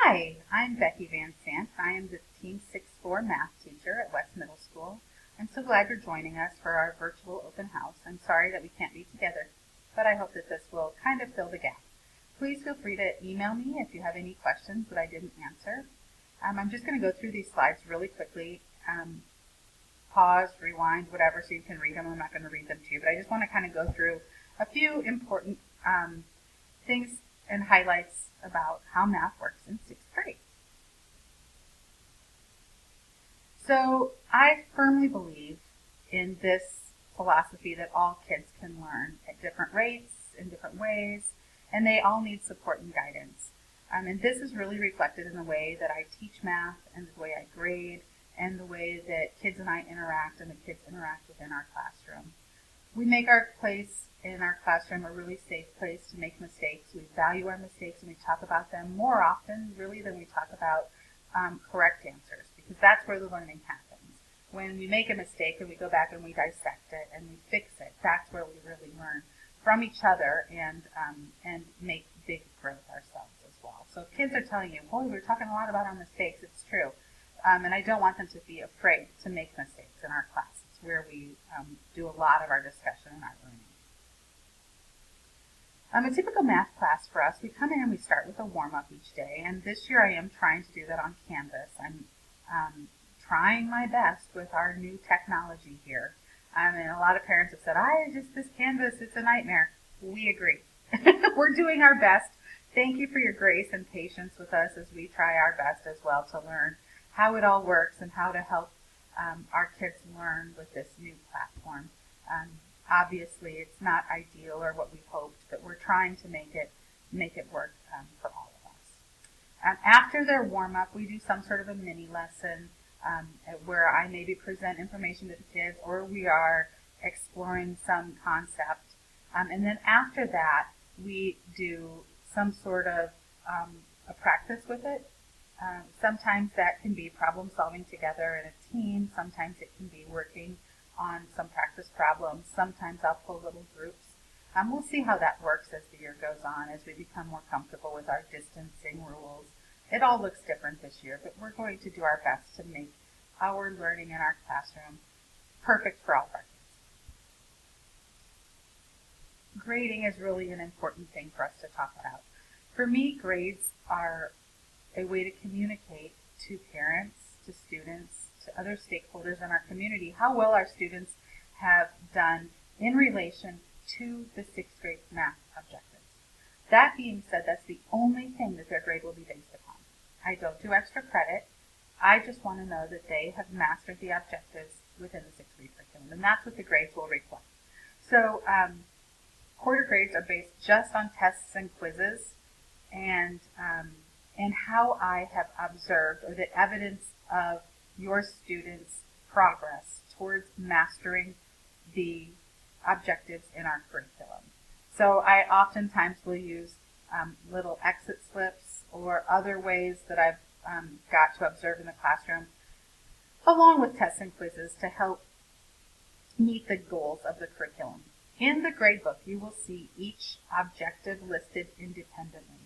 Hi, I'm Becky Van Sant. I am the Team 6-4 math teacher at West Middle School. I'm so glad you're joining us for our virtual open house. I'm sorry that we can't be together, but I hope that this will kind of fill the gap. Please feel free to email me if you have any questions that I didn't answer. I'm just going to go through these slides really quickly. Pause, rewind, whatever, so you can read them. I'm not going to read them to you, but I just want to kind of go through a few important things and highlights about how math works in 6th grade. So I firmly believe in this philosophy that all kids can learn at different rates, in different ways, and they all need support and guidance. And this is really reflected in the way that I teach math and the way I grade and the way that kids and I interact and the kids interact within our classroom. We make our place in our classroom a really safe place to make mistakes. We value our mistakes and we talk about them more often really than we talk about correct answers, because that's where the learning happens. When we make a mistake and we go back and we dissect it and we fix it, that's where we really learn from each other and make big growth ourselves as well. So if kids are telling you, boy, we're talking a lot about our mistakes, it's true. And I don't want them to be afraid to make mistakes in our class. It's where we do a lot of our discussion and our learning. A typical math class for us, we come in and we start with a warm-up each day, and this year I am trying to do that on Canvas. I'm trying my best with our new technology here. And a lot of parents have said, this Canvas, it's a nightmare. We agree. We're doing our best. Thank you for your grace and patience with us as we try our best as well to learn how it all works and how to help our kids learn with this new platform. Obviously, it's not ideal or what we hoped, but we're trying to make it work for all of us. After their warm-up, we do some sort of a mini lesson where I maybe present information to the kids, or we are exploring some concept. And then after that, we do some sort of a practice with it. Sometimes that can be problem solving together in a team. Sometimes it can be working on some practice problems. Sometimes I'll pull little groups. We'll see how that works as the year goes on, as we become more comfortable with our distancing rules. It all looks different this year, but we're going to do our best to make our learning in our classroom perfect for all of our kids. Grading is really an important thing for us to talk about. For me, grades are a way to communicate to parents, to students, to other stakeholders in our community how well our students have done in relation to the 6th grade math objectives. That being said, that's the only thing that their grade will be based upon. I don't do extra credit. I just want to know that they have mastered the objectives within the 6th grade curriculum, and that's what the grades will reflect. So quarter grades are based just on tests and quizzes and how I have observed, or the evidence of your students' progress towards mastering the objectives in our curriculum. So I oftentimes will use little exit slips or other ways that I've got to observe in the classroom, along with tests and quizzes to help meet the goals of the curriculum. In the gradebook, you will see each objective listed independently.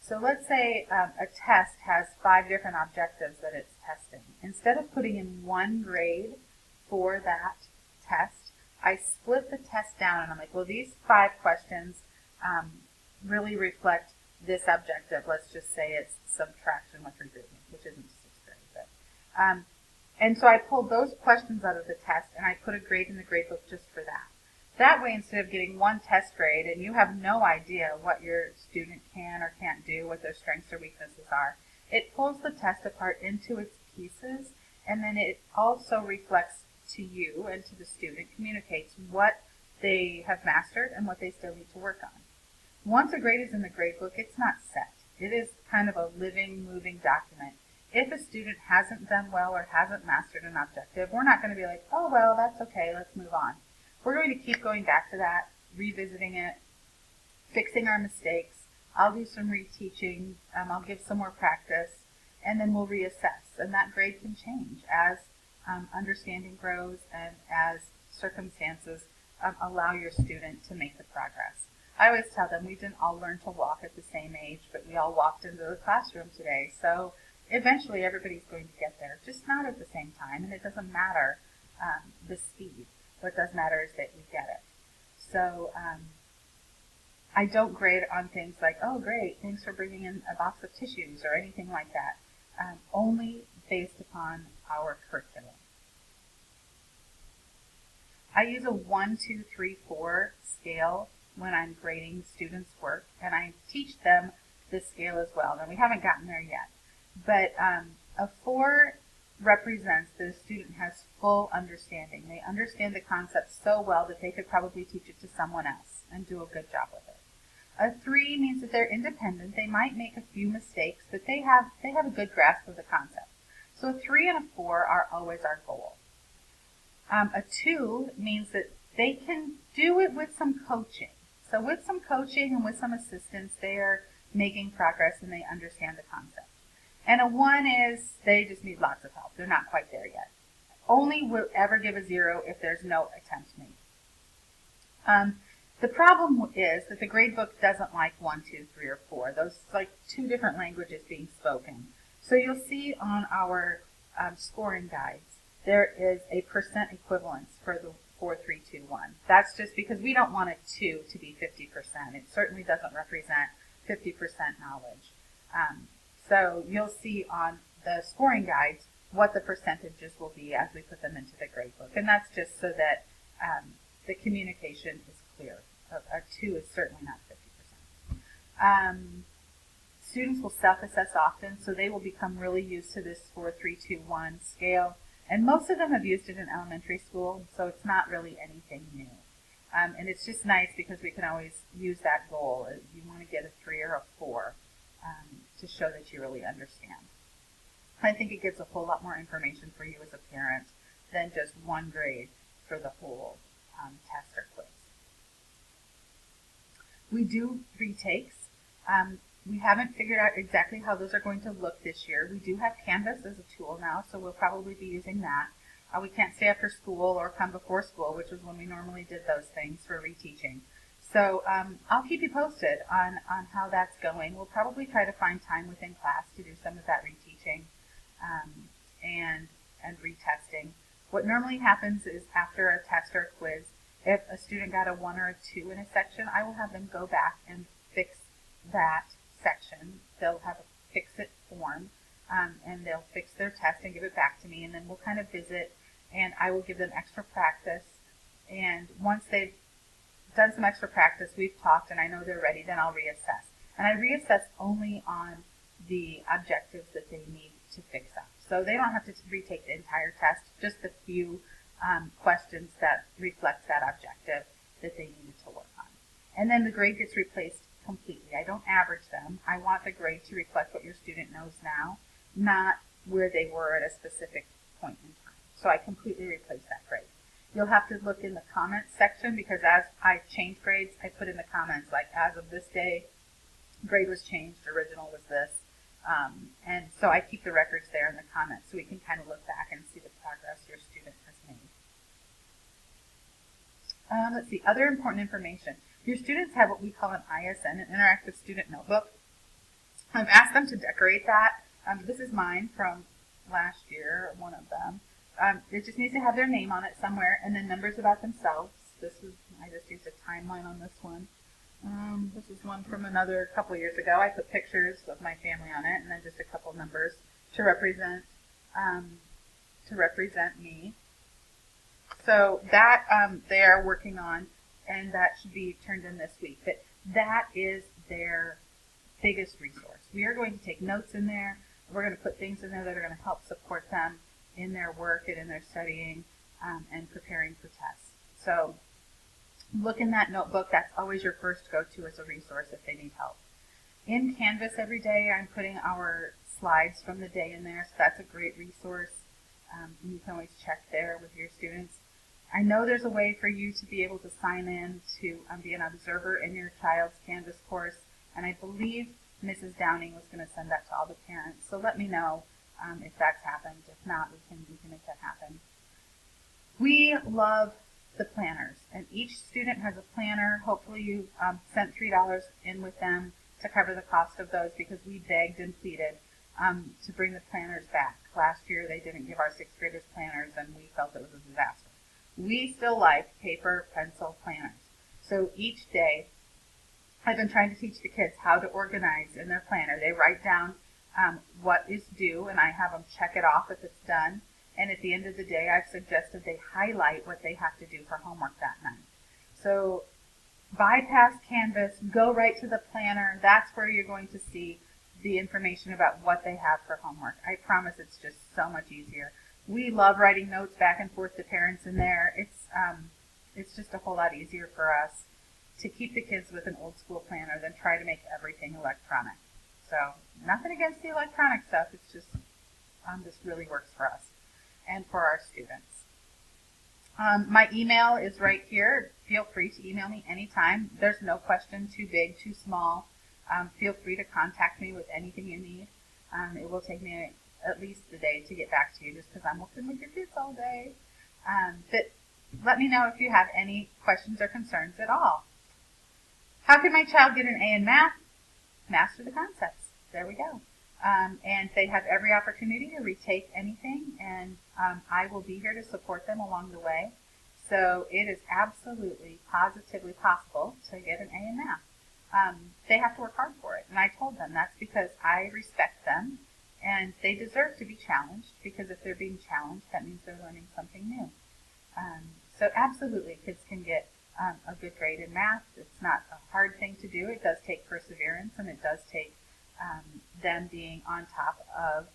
So let's say a test has 5 different objectives that it's testing. Instead of putting in one grade for that test, I split the test down and I'm like, well, these 5 questions really reflect this objective. Let's just say it's subtraction with regrouping, which isn't 6th grade. But, and so I pulled those questions out of the test and I put a grade in the gradebook just for that. That way, instead of getting one test grade and you have no idea what your student can or can't do, what their strengths or weaknesses are, it pulls the test apart into its pieces, and then it also reflects to you and to the student, communicates what they have mastered and what they still need to work on. Once a grade is in the gradebook, it's not set. It is kind of a living, moving document. If a student hasn't done well or hasn't mastered an objective, we're not going to be like, oh, well, that's okay, let's move on. We're going to keep going back to that, revisiting it, fixing our mistakes. I'll do some reteaching, I'll give some more practice, and then we'll reassess. And that grade can change as understanding grows and as circumstances allow your student to make the progress. I always tell them we didn't all learn to walk at the same age, but we all walked into the classroom today. So eventually everybody's going to get there, just not at the same time, and it doesn't matter the speed. What does matter is that we get it. So I don't grade on things like, oh great, thanks for bringing in a box of tissues or anything like that, only based upon our curriculum. I use a 1, 2, 3, 4 scale when I'm grading students' work, and I teach them this scale as well. Now, we haven't gotten there yet, but a 4 represents that a student has full understanding. They understand the concept so well that they could probably teach it to someone else and do a good job with it. A 3 means that they're independent. They might make a few mistakes, but they have a good grasp of the concept. So a 3 and a 4 are always our goal. A 2 means that they can do it with some coaching. So with some coaching and with some assistance, they are making progress and they understand the concept. And a 1 is they just need lots of help. They're not quite there yet. Only will ever give a 0 if there's no attempt made. The problem is that the grade book doesn't like 1, 2, 3, or 4. Those like 2 different languages being spoken. So you'll see on our scoring guides, there is a % equivalence for the 4, 3, 2, 1. That's just because we don't want a 2 to be 50%. It certainly doesn't represent 50% knowledge. So you'll see on the scoring guides what the percentages will be as we put them into the grade book. And that's just so that the communication is clear. A 2 is certainly not 50%. Students will self-assess often, so they will become really used to this 4, 3, 2, 1 scale. And most of them have used it in elementary school, so it's not really anything new. And it's just nice because we can always use that goal. You want to get a 3 or a 4 to show that you really understand. I think it gives a whole lot more information for you as a parent than just 1 grade for the whole test or quiz. We do retakes. We haven't figured out exactly how those are going to look this year. We do have Canvas as a tool now, so we'll probably be using that. We can't stay after school or come before school, which is when we normally did those things for reteaching. So I'll keep you posted on how that's going. We'll probably try to find time within class to do some of that reteaching and retesting. What normally happens is after a test or a quiz, if a student got a 1 or a 2 in a section, I will have them go back and fix that section. They'll have a fix-it form, and they'll fix their test and give it back to me, and then we'll kind of visit, and I will give them extra practice. And once they've done some extra practice, we've talked, and I know they're ready, then I'll reassess. And I reassess only on the objectives that they need to fix up. So they don't have to retake the entire test, just a few questions that reflect that objective that they needed to work on. And then the grade gets replaced completely. I don't average them. I want the grade to reflect what your student knows now, not where they were at a specific point in time. So I completely replace that grade. You'll have to look in the comments section because as I change grades, I put in the comments like as of this day, grade was changed, original was this. And so I keep the records there in the comments so we can kind of look back and see the progress your student has made. Let's see, other important information. Your students have what we call an ISN, an Interactive Student Notebook. I've asked them to decorate that. This is mine from last year, one of them. It just needs to have their name on it somewhere and then numbers about themselves. I just used a timeline on this one. This is one from another couple years ago. I put pictures of my family on it and then just a couple numbers to represent me. So that they are working on, and that should be turned in this week. But that is their biggest resource. We are going to take notes in there. We're going to put things in there that are going to help support them in their work and in their studying and preparing for tests. So look in that notebook. That's always your first go-to as a resource if they need help. In Canvas every day, I'm putting our slides from the day in there, so that's a great resource. You can always check there with your students. I know there's a way for you to be able to sign in to be an observer in your child's Canvas course, and I believe Mrs. Downing was going to send that to all the parents. So let me know if that's happened. If not, we can make that happen. We love the planners. And each student has a planner. Hopefully you sent $3 in with them to cover the cost of those, because we begged and pleaded to bring the planners back. Last year they didn't give our sixth graders planners, and we felt it was a disaster. We still like paper, pencil planners. So each day I've been trying to teach the kids how to organize in their planner. They write down what is due, and I have them check it off if it's done. And at the end of the day, I've suggested they highlight what they have to do for homework that night. So bypass Canvas, go right to the planner. That's where you're going to see the information about what they have for homework. I promise it's just so much easier. We love writing notes back and forth to parents in there. It's just a whole lot easier for us to keep the kids with an old school planner than try to make everything electronic. So nothing against the electronic stuff. It's just this really works for us and for our students. My email is right here. Feel free to email me anytime. There's no question too big, too small. Feel free to contact me with anything you need. It will take me at least a day to get back to you, just because I'm working with your kids all day. But let me know if you have any questions or concerns at all. How can my child get an A in math? Master the concepts. There we go. And they have every opportunity to retake anything, and I will be here to support them along the way. So it is absolutely, positively possible to get an A in math. They have to work hard for it, and I told them that's because I respect them, and they deserve to be challenged, because if they're being challenged, that means they're learning something new. So absolutely, kids can get a good grade in math. It's not a hard thing to do. It does take perseverance, and it does take them being on top of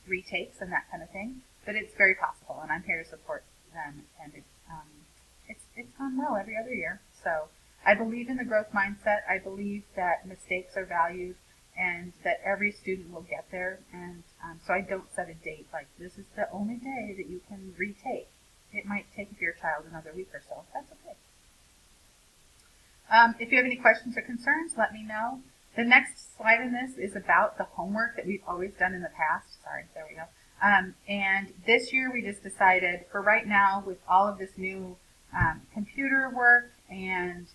retakes and that kind of thing. But it's very possible, and I'm here to support them. And it's gone well every other year. So I believe in the growth mindset. I believe that mistakes are valued, and that every student will get there. And so I don't set a date like this is the only day that you can retake. It might take your child another week or so. That's okay. If you have any questions or concerns, let me know. The next slide in this is about the homework that we've always done in the past. Sorry, there we go. And this year we just decided, for right now, with all of this new computer work and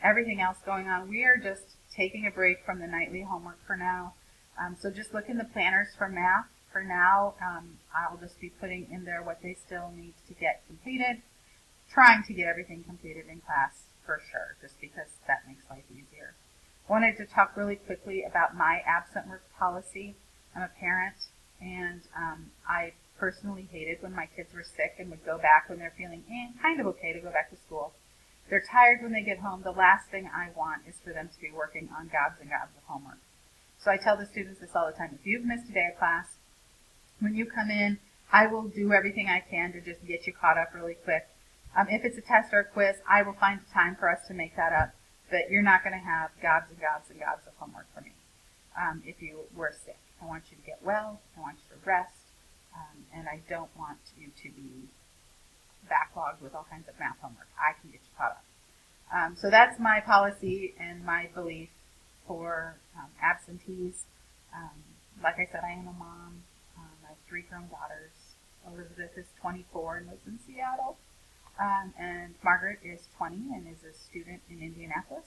everything else going on, we are just taking a break from the nightly homework for now. So just look in the planners for math. For now, I'll just be putting in there what they still need to get completed, trying to get everything completed in class for sure, just because that makes life easier. Wanted to talk really quickly about my absent work policy. I'm a parent, and I personally hated when my kids were sick and would go back when they're feeling kind of okay to go back to school. They're tired when they get home. The last thing I want is for them to be working on gobs and gobs of homework. So I tell the students this all the time. If you've missed a day of class, when you come in, I will do everything I can to just get you caught up really quick. If it's a test or a quiz, I will find time for us to make that up. But you're not going to have gobs and gobs and gobs of homework for me if you were sick. I want you to get well. I want you to rest. And I don't want you to be backlogged with all kinds of math homework. I can get you caught up. So that's my policy and my belief for absentees. Like I said, I am a mom. I have 3 grown daughters. Elizabeth is 24 and lives in Seattle. And Margaret is 20 and is a student in Indianapolis,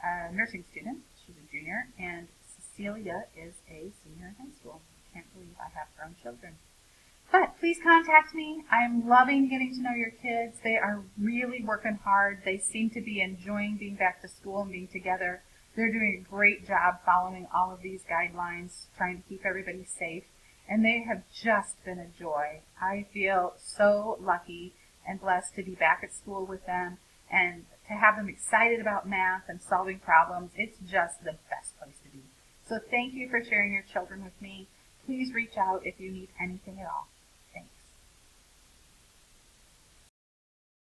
a nursing student. She's a junior. And Cecilia is a senior in high school. I can't believe I have grown children. But please contact me. I'm loving getting to know your kids. They are really working hard. They seem to be enjoying being back to school and being together. They're doing a great job following all of these guidelines, trying to keep everybody safe. And they have just been a joy. I feel so lucky and blessed to be back at school with them and to have them excited about math and solving problems. It's just the best place to be. So thank you for sharing your children with me. Please reach out if you need anything at all.